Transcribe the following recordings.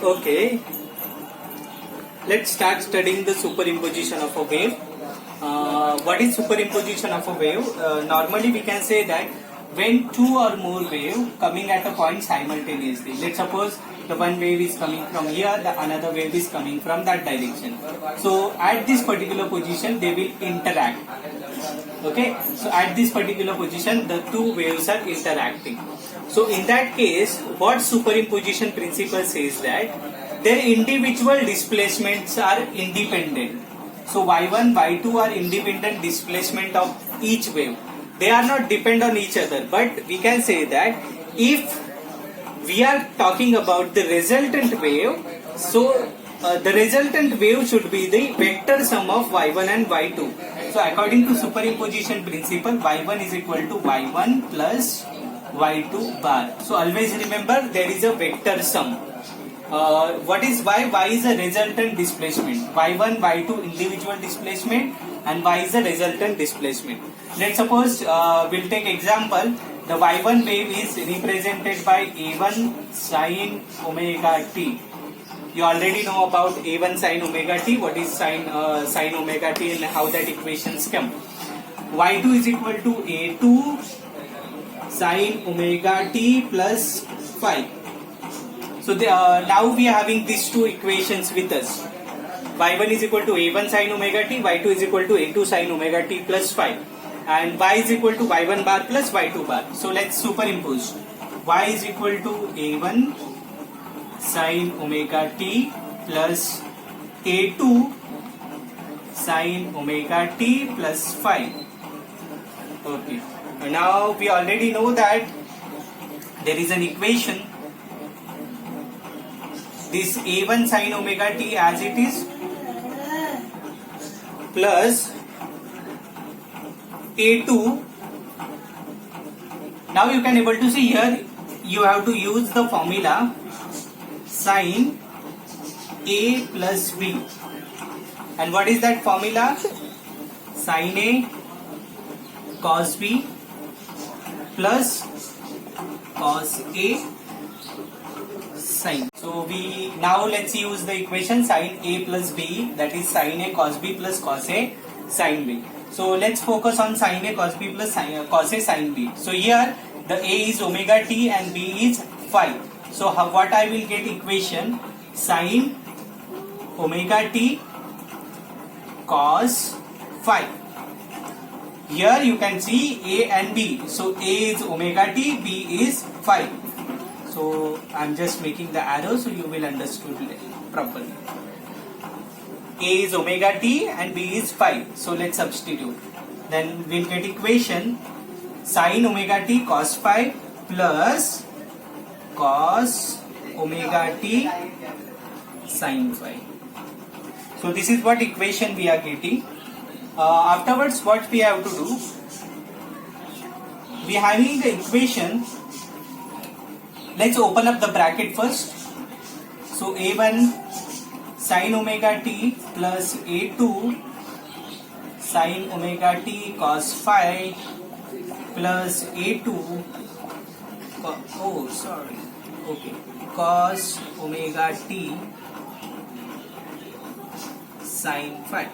Okay, let's start studying the superimposition of a wave. What is superimposition of a wave? Normally we can say that when two or more wave coming at a point simultaneously. Let's suppose the one wave is coming from here, the another wave is coming from that direction. So at this particular position they will interact. Okay, so at this particular position the two waves are interacting. So in that case, what superimposition principle says that their individual displacements are independent. So y1, y2 are independent displacement of each wave. They are not depend on each other, but we can say that if we are talking about the resultant wave, so the resultant wave should be the vector sum of y1 and y2. So according to superimposition principle, y1 is equal to y1 plus y2 bar. So always remember there is a vector sum. What is y? Y is a resultant displacement. y1, y2 individual displacement and y is a resultant displacement. Let's suppose we'll take example. The y1 wave is represented by a1 sin omega t. You already know about a1 sin omega t. What is sin omega t and how that equations come. y2 is equal to a2 sin omega t plus phi. So now we are having these two equations with us. y1 is equal to a1 sin omega t, y2 is equal to a2 sin omega t plus phi. And y is equal to y1 bar plus y2 bar. So let's superimpose. Y is equal to a1 sin omega t plus a2 sin omega t plus phi. Okay. Now we already know that there is an equation. This a1 sin omega t as it is plus a2. Now you can able to see here you have to use the formula sin a plus b. And what is that formula? Sin a cos b plus cos a sin. So now let's use the equation sin a plus b, that is sin a cos b plus cos a sin b. So let's focus on sin a cos b plus cos a sin b. So here the a is omega t and b is phi. So what I will get equation sin omega t cos phi. Here you can see a and b. So a is omega t, b is phi. So I am just making the arrow so you will understood properly. A is omega t and b is phi. So let's substitute. Then we'll get equation sin omega t cos phi plus cos omega t sin phi. So this is what equation we are getting. Afterwards what we have to do? We are having the equation. Let's open up the bracket first. So a1 sin omega t plus a2 sin omega t cos phi plus a2 cos omega t sin phi.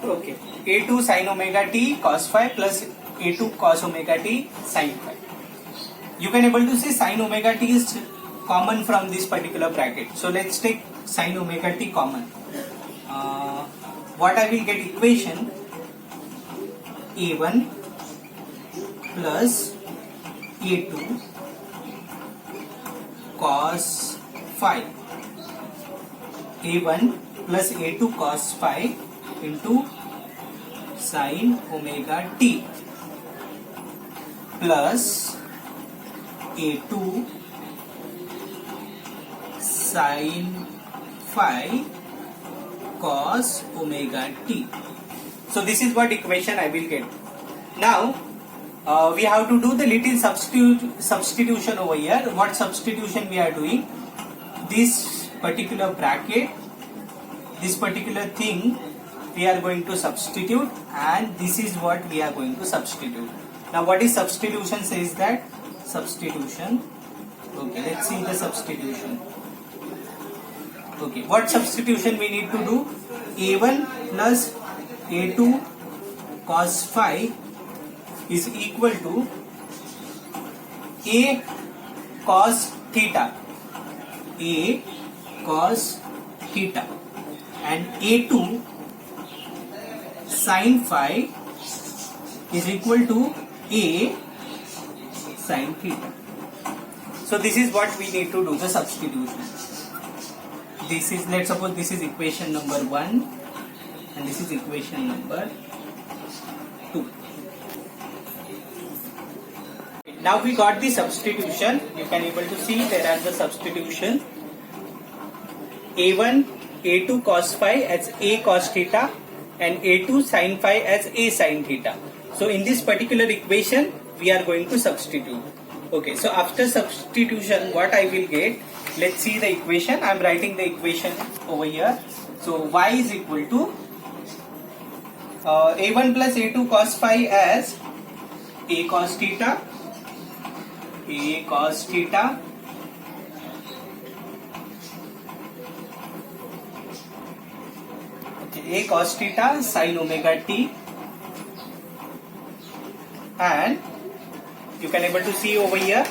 Okay, a2 sin omega t cos phi plus a2 cos omega t sin phi. You can able to see sin omega t is common from this particular bracket. So let's take sin omega t common. What I will get equation a1 plus a2 cos phi. a1 plus a2 cos phi into sin omega t plus a2 sin phi cos omega t. So this is what equation I will get. Now we have to do the little substitution over here. What substitution we are doing? This particular bracket, this particular thing we are going to substitute, and this is what we are going to substitute. Now what is substitution says that? Substitution Okay, let's see the substitution. Okay, what substitution we need to do? A1 plus A2 cos phi is equal to A cos theta, A cos theta, and A2 sin phi is equal to A sin theta. So this is what we need to do, the substitution. This is, let's suppose this is equation number 1 and this is equation number 2. Now we got the substitution. You can able to see there are the substitution. A1, A2 cos phi as A cos theta and A2 sin phi as A sin theta. So in this particular equation we are going to substitute. Okay, so after substitution what I will get, let's see the equation. I am writing the equation over here. So y is equal to A1 plus A2 cos phi as A cos theta, A cos theta A cos theta sin omega t, and you can able to see over here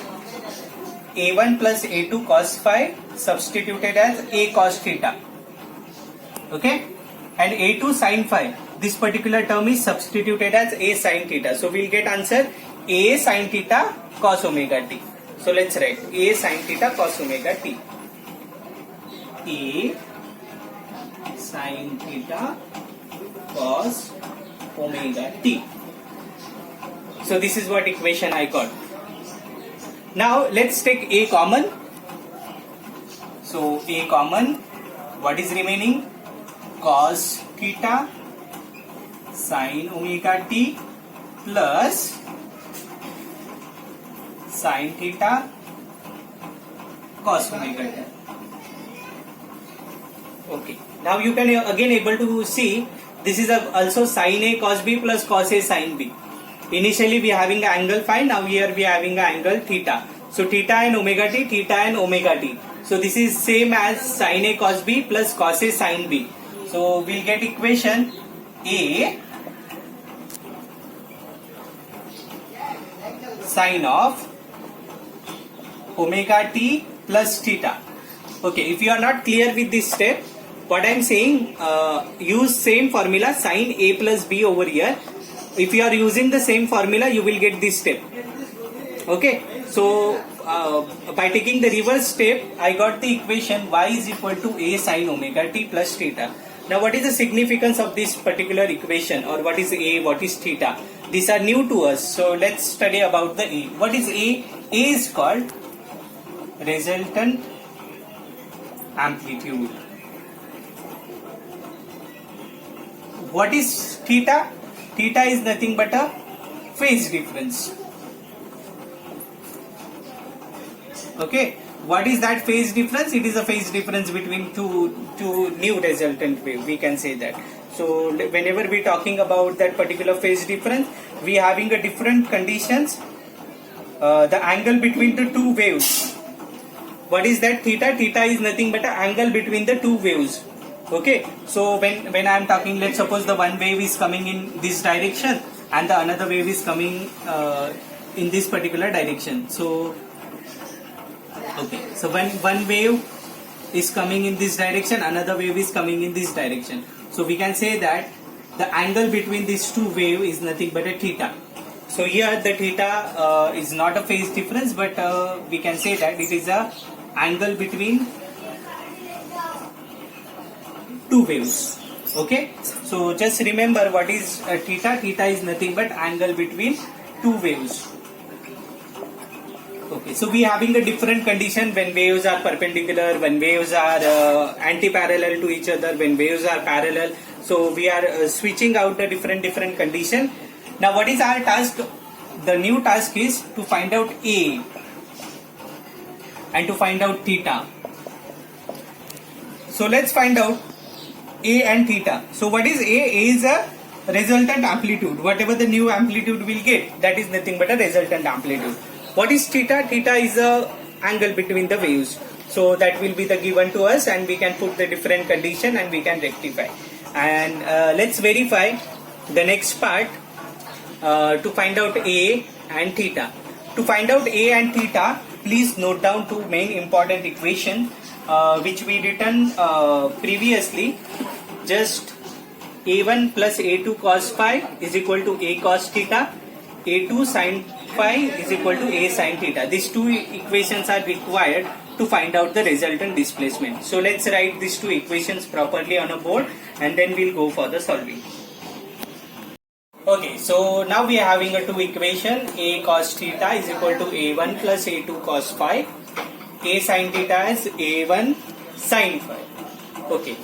A1 plus A2 cos phi substituted as A cos theta. Okay, and A2 sin phi, this particular term is substituted as A sin theta. So we'll get answer A sin theta cos omega t. So let's write A sin theta cos omega t. A sin theta cos omega t. So this is what equation I got. Now let's take A common. So A common, what is remaining? Cos theta sin omega t plus sin theta cos omega t. Okay. Now you can again able to see this is also sin A cos B plus cos A sin B. Initially we are having an angle phi, now here we are having an angle theta. So theta and omega t, theta and omega t. So this is same as sin A cos B plus cos A sin B. So we'll get equation A sin of omega t plus theta. Okay, if you are not clear with this step, what I am saying, use same formula sin A plus B over here. If you are using the same formula, you will get this step. Okay, so by taking the reverse step, I got the equation y is equal to A sin omega t plus theta. Now what is the significance of this particular equation, or what is A, what is theta? These are new to us, so let's study about the A. What is A? A is called resultant amplitude. What is theta? Theta is nothing but a phase difference. Okay, what is that phase difference? It is a phase difference between two new resultant wave, we can say that. So whenever we talking about that particular phase difference, we having a different conditions, the angle between the two waves. What is that theta? Theta is nothing but an angle between the two waves. Okay, so when I am talking, let's suppose the one wave is coming in this direction and the another wave is coming in this particular direction. So okay, so when one wave is coming in this direction, another wave is coming in this direction. So we can say that the angle between these two waves is nothing but a theta. So here the theta is not a phase difference, but we can say that it is a angle between two waves. Okay, so just remember what is theta. Theta is nothing but angle between two waves. Okay, so we having a different condition when waves are perpendicular, when waves are anti-parallel to each other, when waves are parallel. So we are switching out the different condition. Now what is our task? The new task is to find out A and to find out theta. So let's find out A and theta. So what is A? A is a resultant amplitude. Whatever the new amplitude will get, that is nothing but a resultant amplitude. What is theta? Theta is a angle between the waves. So that will be the given to us, and we can put the different condition and we can rectify. And let's verify the next part to find out A and theta. To find out A and theta, please note down two main important equations which we written previously. Just A1 plus A2 cos phi is equal to A cos theta. A2 sin phi is equal to A sin theta. These two equations are required to find out the resultant displacement. So let's write these two equations properly on a board, and then we'll go for the solving. Okay, so now we are having a two equation. A cos theta is equal to A1 plus A2 cos phi. A sin theta is A1 sin phi. Okay,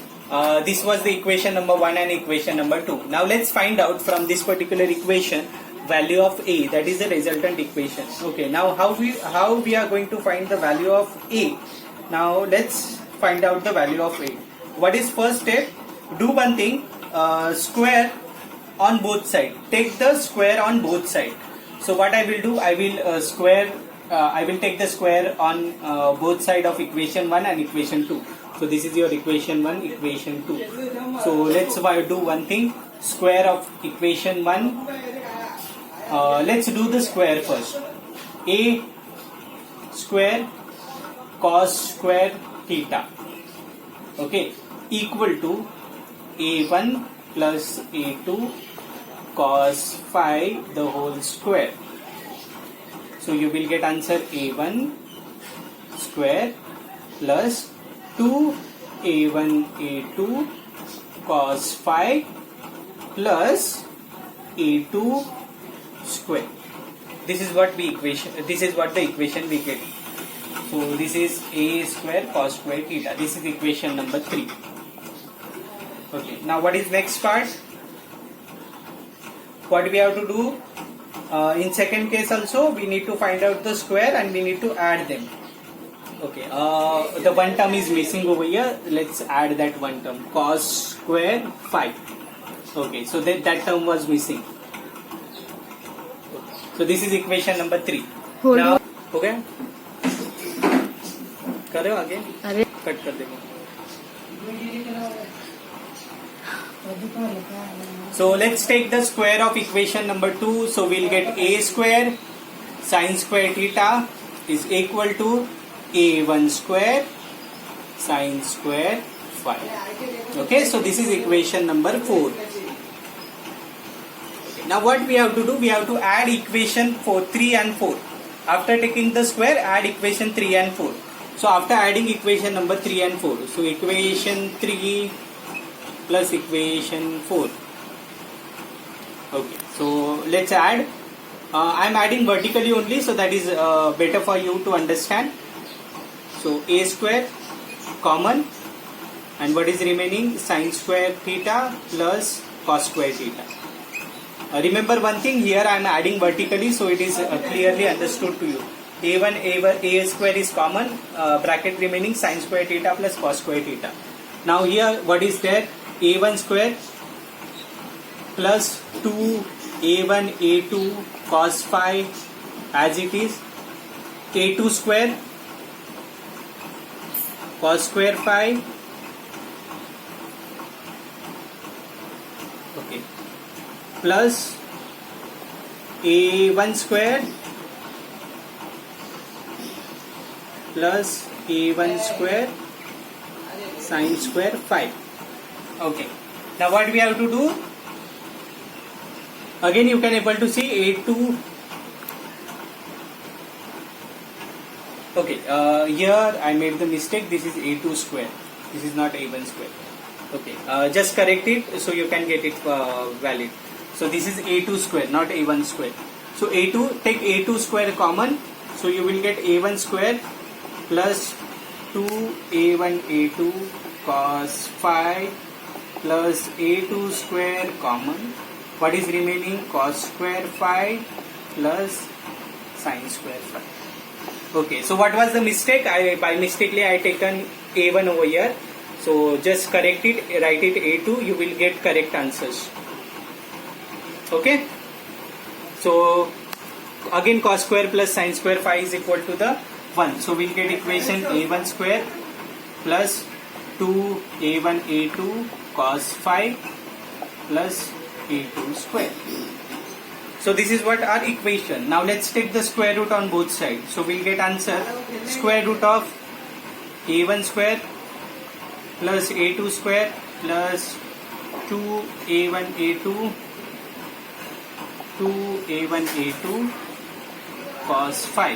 this was the equation number 1 and equation number 2. Now let's find out from this particular equation value of A, that is the resultant equation. Okay, now how we are going to find the value of A? Now let's find out the value of A. What is first step? Do one thing, square on both sides. Take the square on both sides. So what I will do, I will take the square on both sides of equation 1 and equation 2. So this is your equation 1, equation 2. So let's do one thing, square of equation 1. Let's do the square first. A square cos square theta, okay, equal to A1 plus A2 cos phi the whole square. So you will get answer A1 square plus 2A1 A2 cos phi plus A2 square. This is what the equation we get. So this is A square cos square theta. This is equation number 3. Okay, now what is next part? What we have to do? In second case also we need to find out the square and we need to add them. Okay, the one term is missing over here. Let's add that one term, cos square phi. Okay, so that term was missing. So this is equation number 3. Now, okay? करो आगे. Cut कर देंगे. So let's take the square of equation number 2. So we'll get A square sin square theta is equal to A1 square sin square phi. Okay, so this is equation number 4. Now what we have to do, we have to add equation 3 and 4. After taking the square, add equation 3 and 4. So after adding equation number 3 and 4, so equation 3 plus equation 4. Okay, so let's add. I am adding vertically only, so that is better for you to understand. So A square common, and what is remaining? Sin square theta plus cos square theta. Remember one thing, here I am adding vertically, so it is clearly understood to you. A square is common, bracket remaining sin square theta plus cos square theta. Now here what is there? A1 square plus 2A1 A2 cos phi as it is. A2 square cos square phi. Okay. Plus A1 square plus A1 square sin square phi. Okay. Now what we have to do? Again you can able to see A2. Okay. Here I made the mistake. This is A2 square. This is not A1 square. Okay. Just correct it so you can get it valid. So this is A2 square, not A1 square. So A2, take A2 square common. So you will get A1 square plus 2A1 A2 cos phi plus A2 square common. What is remaining? Cos square phi plus sin square phi. Okay, so what was the mistake? By mistakenly I taken A1 over here. So just correct it, write it A2, you will get correct answers. Okay. So again cos square plus sin square phi is equal to the 1. So we'll get equation a1 square plus 2a1 a2 cos phi plus a2 square. So this is what our equation. Now let's take the square root on both sides. So we'll get answer square root of a1 square plus a2 square plus 2a1 a2 2a1 a2 cos phi.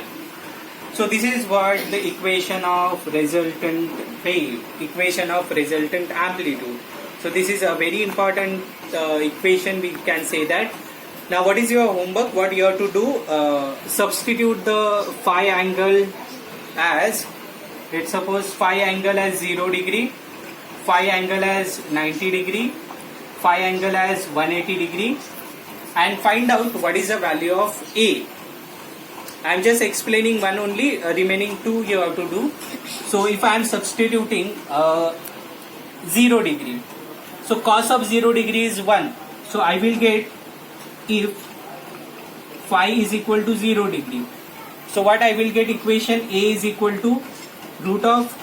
So this is what the equation of resultant wave, equation of resultant amplitude. So this is a very important equation, we can say that. Now what is your homework? What you have to do? Substitute the phi angle as, let's suppose phi angle as 0 degree, phi angle as 90 degree, phi angle as 180 degree, and find out what is the value of A. I am just explaining one only, remaining two you have to do. So if I am substituting 0 degree, so cos of 0 degree is 1. So I will get, if phi is equal to 0 degree, so what I will get, equation A is equal to root of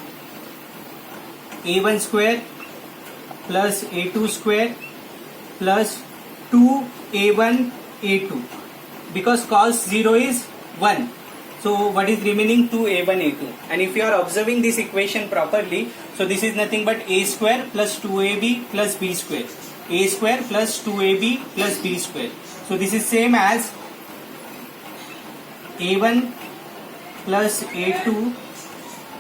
a1 square plus a2 square plus 2a1 a2, because cos 0 is 1. So what is remaining? 2a1 a2. And if you are observing this equation properly, so this is nothing but a square plus 2ab plus b square, a square plus 2ab plus b square. So this is same as a1 plus a2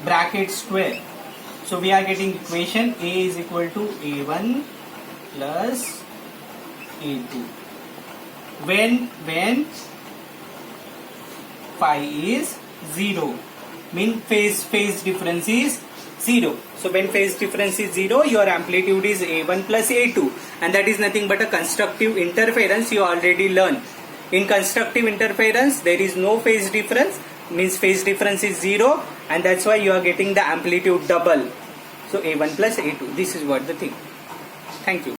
bracket square. So we are getting equation A is equal to a1 plus a2 when phi is 0, mean phase difference is 0. So when phase difference is 0, your amplitude is a1 plus a2, and that is nothing but a constructive interference. You already learned. In constructive interference there is no phase difference, means phase difference is 0, and that's why you are getting the amplitude double. So a1 plus a2, this is what the thing. Thank you.